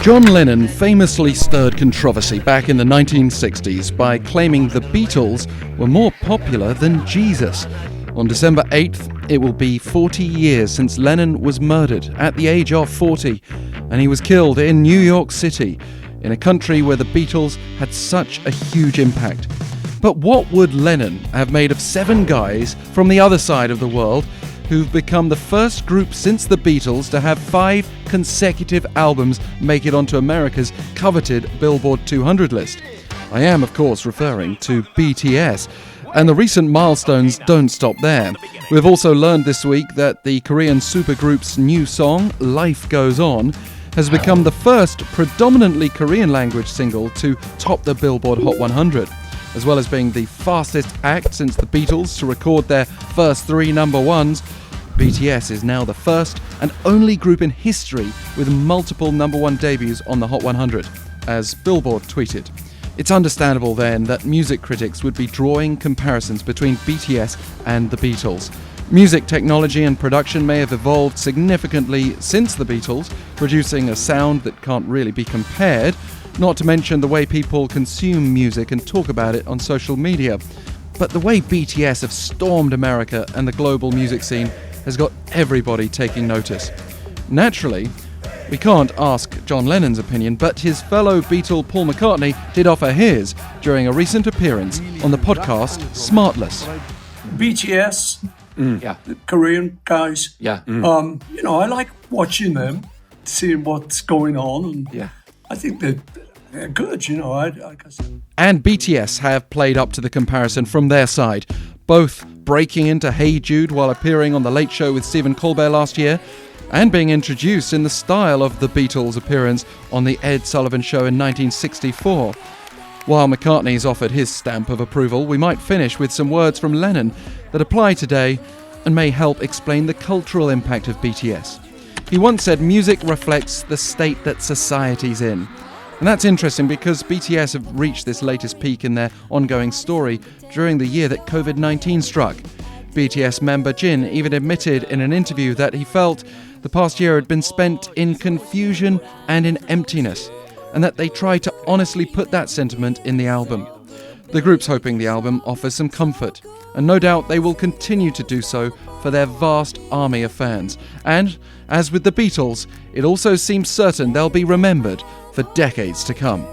John Lennon famously stirred controversy back in the 1960s by claiming the Beatles were more popular than Jesus. On December 8th, it will be 40 years since Lennon was murdered at the age of 40, and he was killed in New York City, in a country where the Beatles had such a huge impact. But what would Lennon have made of 7 guys from the other side of the world who've become the first group since the Beatles to have 5 consecutive albums make it onto America's coveted Billboard 200 list? I am, of course, referring to BTS. And the recent milestones don't stop there. We've also learned this week that the Korean supergroup's new song, Life Goes On, has become the first predominantly Korean language single to top the Billboard Hot 100, as well as being the fastest act since the Beatles to record their first 3 number ones. BTS is now the first and only group in history with multiple number 1 debuts on the Hot 100, as Billboard tweeted. It's understandable then that music critics would be drawing comparisons between BTS and the Beatles. Music technology and production may have evolved significantly since the Beatles, producing a sound that can't really be compared, not to mention the way people consume music and talk about it on social media. But the way BTS have stormed America and the global music scene has got everybody taking notice. Naturally, we can't ask John Lennon's opinion, but his fellow Beatle Paul McCartney did offer his during a recent appearance on the podcast Smartless. BTS, the Korean guys. I like watching them, seeing what's going on, and I think they're good. I guess. And BTS have played up to the comparison from their side, both breaking into Hey Jude while appearing on The Late Show with Stephen Colbert last year, and being introduced in the style of the Beatles' appearance on The Ed Sullivan Show in 1964. While McCartney's offered his stamp of approval, we might finish with some words from Lennon that apply today and may help explain the cultural impact of BTS. He once said music reflects the state that society's in. And that's interesting because BTS have reached this latest peak in their ongoing story during the year that COVID-19 struck. BTS member Jin even admitted in an interview that he felt the past year had been spent in confusion and in emptiness, and that they tried to honestly put that sentiment in the album. The group's hoping the album offers some comfort, and no doubt they will continue to do so for their vast army of fans. And, as with the Beatles, it also seems certain they'll be remembered for decades to come.